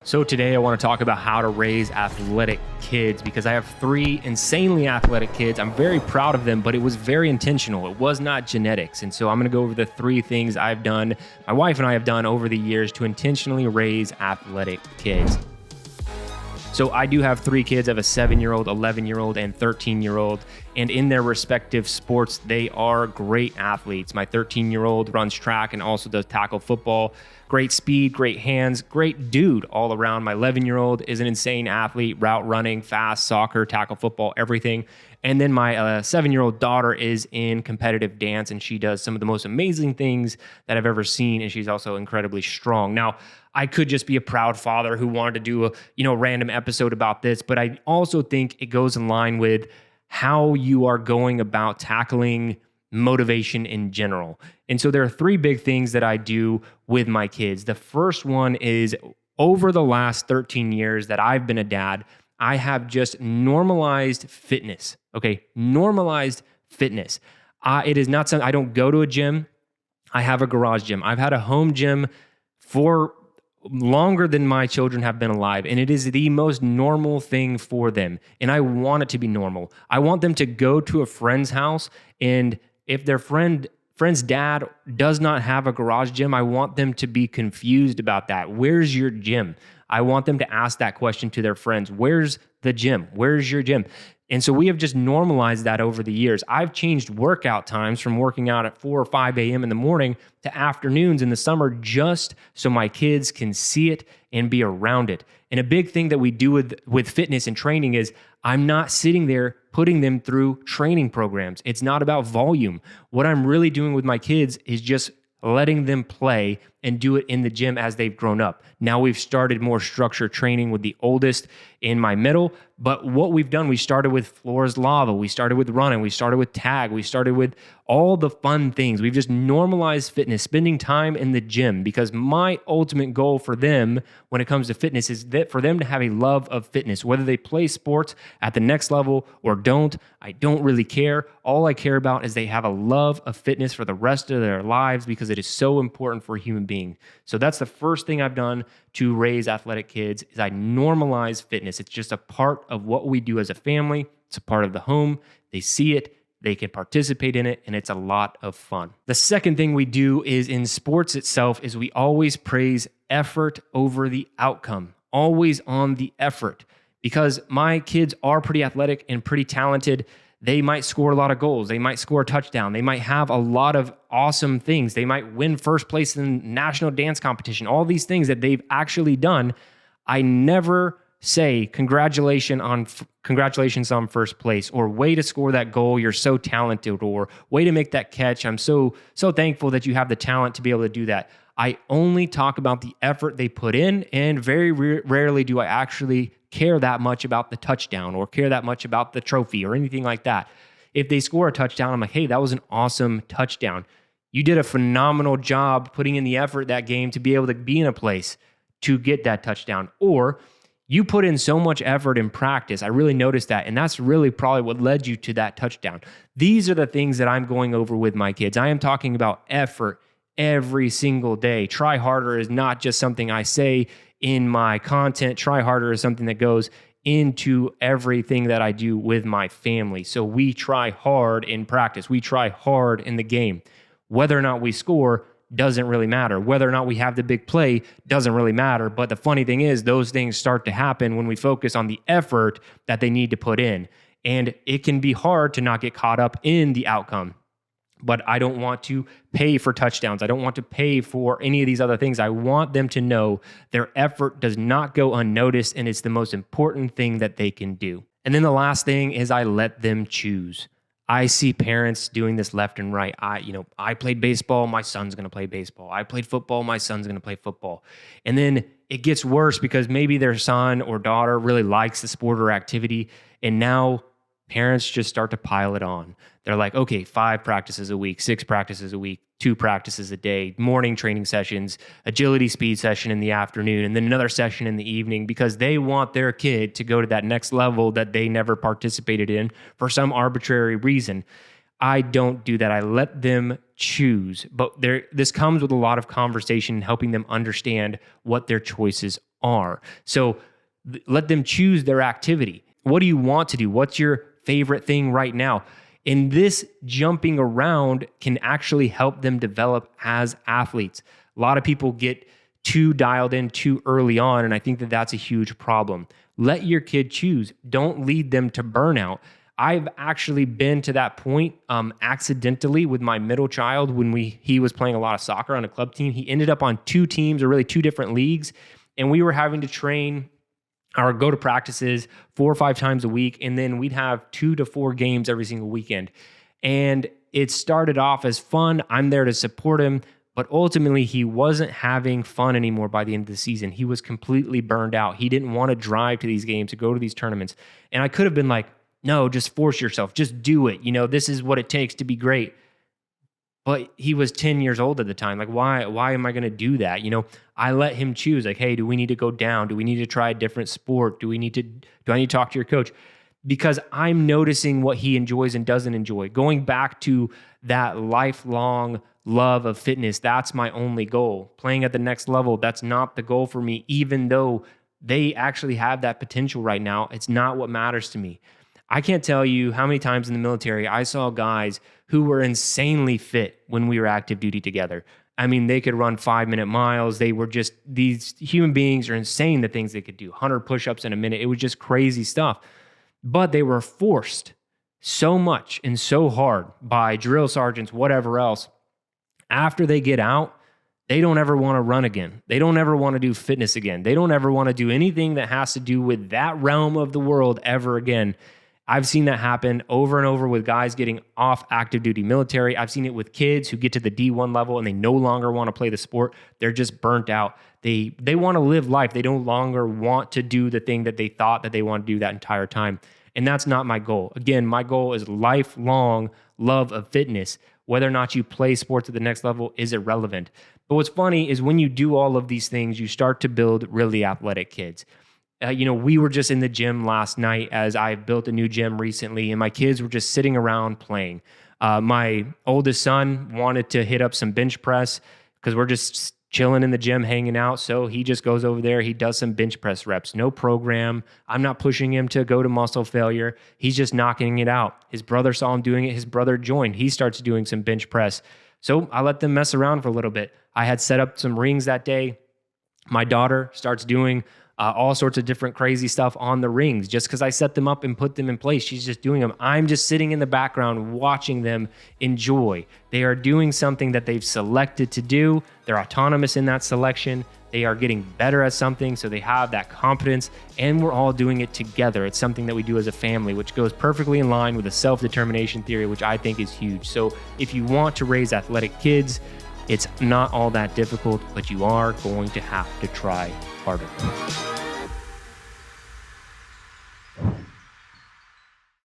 So today I want to talk about how to raise athletic kids because I have 3 insanely athletic kids. I'm very proud of them, but it was very intentional. It was not genetics. And so I'm going to go over the 3 things I've done, my wife and I have done over the years to intentionally raise athletic kids. So I do have 3 kids. I have a 7-year-old, 11-year-old, and 13-year-old. And in their respective sports, they are great athletes. My 13-year-old runs track and also does tackle football. Great speed, great hands, great dude all around. My 11-year-old is an insane athlete, route running, fast, soccer, tackle football, everything. And then my 7-year-old daughter is in competitive dance, and she does some of the most amazing things that I've ever seen. And she's also incredibly strong. Now, I could just be a proud father who wanted to do a random episode about this, but I also think it goes in line with how you are going about tackling motivation in general. And so there are 3 big things that I do with my kids. The first one is over the last 13 years that I've been a dad, I have just normalized fitness. Okay, normalized fitness. It is not something, I don't go to a gym. I have a garage gym. I've had a home gym for longer than my children have been alive, and it is the most normal thing for them. And I want it to be normal. I want them to go to a friend's house, and if their friend's dad does not have a garage gym, I want them to be confused about that. Where's your gym? I want them to ask that question to their friends. Where's the gym? Where's your gym? And so we have just normalized that over the years. I've changed workout times from working out at 4 or 5 a.m. in the morning to afternoons in the summer just so my kids can see it and be around it. And a big thing that we do with fitness and training is I'm not sitting there putting them through training programs. It's not about volume. What I'm really doing with my kids is just letting them play and do it in the gym as they've grown up. Now we've started more structured training with the oldest in my middle, but what we've done, we started with floor is lava, we started with running, we started with tag, we started with all the fun things. We've just normalized fitness, spending time in the gym, because my ultimate goal for them when it comes to fitness is that for them to have a love of fitness, whether they play sports at the next level or don't, I don't really care. All I care about is they have a love of fitness for the rest of their lives because it is so important for a human being. So that's the first thing I've done to raise athletic kids is I normalize fitness. It's just a part of what we do as a family. It's a part of the home. They see it, they can participate in it, and it's a lot of fun. The second thing we do is in sports itself is we always praise effort over the outcome, always on the effort, because my kids are pretty athletic and pretty talented. They might score a lot of goals. They might score a touchdown. They might have a lot of awesome things. They might win first place in national dance competition. All these things that they've actually done. I never say congratulations on first place, or way to score that goal. You're so talented, or way to make that catch. I'm so thankful that you have the talent to be able to do that. I only talk about the effort they put in, and very rarely do I actually care that much about the touchdown or care that much about the trophy or anything like that. If they score a touchdown, I'm like, hey, that was an awesome touchdown. You did a phenomenal job putting in the effort that game to be able to be in a place to get that touchdown. Or you put in so much effort in practice. I really noticed that. And that's really probably what led you to that touchdown. These are the things that I'm going over with my kids. I am talking about effort every single day. Try harder is not just something I say in my content. Try harder is something that goes into everything that I do with my family. So we try hard in practice. We try hard in the game. Whether or not we score doesn't really matter. Whether or not we have the big play doesn't really matter. But the funny thing is, those things start to happen when we focus on the effort that they need to put in. And it can be hard to not get caught up in the outcome. But I don't want to pay for touchdowns. I don't want to pay for any of these other things. I want them to know their effort does not go unnoticed, and it's the most important thing that they can do. And then the last thing is I let them choose. I see parents doing this left and right. I played baseball, my son's going to play baseball. I played football, my son's going to play football. And then it gets worse because maybe their son or daughter really likes the sport or activity, and now parents just start to pile it on. They're like, okay, 5 practices a week, 6 practices a week, 2 practices a day, morning training sessions, agility speed session in the afternoon, and then another session in the evening, because they want their kid to go to that next level that they never participated in for some arbitrary reason. I don't do that. I let them choose. But this comes with a lot of conversation, helping them understand what their choices are. So let them choose their activity. What do you want to do? What's your favorite thing right now? And this jumping around can actually help them develop as athletes. A lot of people get too dialed in too early on, and I think that that's a huge problem. Let your kid choose. Don't lead them to burnout. I've actually been to that point accidentally with my middle child when he was playing a lot of soccer on a club team. He ended up on 2 teams, or really 2 different leagues, and we were having to train or go to practices 4 or 5 times a week, and then we'd have 2 to 4 games every single weekend. And it started off as fun. I'm there to support him, but ultimately he wasn't having fun anymore by the end of the season. He was completely burned out. He didn't want to drive to these games, to go to these tournaments. And I could have been like, no, just force yourself. Just do it. This is what it takes to be great. But he was 10 years old at the time. Like, why am I going to do that? I let him choose. Like, hey, do we need to go down? Do we need to try a different sport? Do I need to talk to your coach? Because I'm noticing what he enjoys and doesn't enjoy. Going back to that lifelong love of fitness, that's my only goal. Playing at the next level, that's not the goal for me, even though they actually have that potential right now. It's not what matters to me. I can't tell you how many times in the military I saw guys who were insanely fit when we were active duty together. I mean, they could run 5-minute miles. They were just, these human beings are insane, the things they could do. 100 push-ups in a minute. It was just crazy stuff. But they were forced so much and so hard by drill sergeants, whatever else. After they get out, they don't ever want to run again. They don't ever want to do fitness again. They don't ever want to do anything that has to do with that realm of the world ever again. I've seen that happen over and over with guys getting off active duty military. I've seen it with kids who get to the D1 level and they no longer want to play the sport. They're just burnt out. They want to live life. They no longer want to do the thing that they thought that they want to do that entire time. And that's not my goal. Again, my goal is lifelong love of fitness. Whether or not you play sports at the next level is irrelevant. But what's funny is when you do all of these things, you start to build really athletic kids. We were just in the gym last night, as I built a new gym recently, and my kids were just sitting around playing. My oldest son wanted to hit up some bench press because we're just chilling in the gym, hanging out. So he just goes over there. He does some bench press reps. No program. I'm not pushing him to go to muscle failure. He's just knocking it out. His brother saw him doing it. His brother joined. He starts doing some bench press. So I let them mess around for a little bit. I had set up some rings that day. My daughter starts doing all sorts of different crazy stuff on the rings. Just because I set them up and put them in place, she's just doing them. I'm just sitting in the background watching them enjoy. They are doing something that they've selected to do. They're autonomous in that selection. They are getting better at something, so they have that competence, and we're all doing it together. It's something that we do as a family, which goes perfectly in line with the self-determination theory, which I think is huge. So if you want to raise athletic kids, it's not all that difficult, but you are going to have to try harder.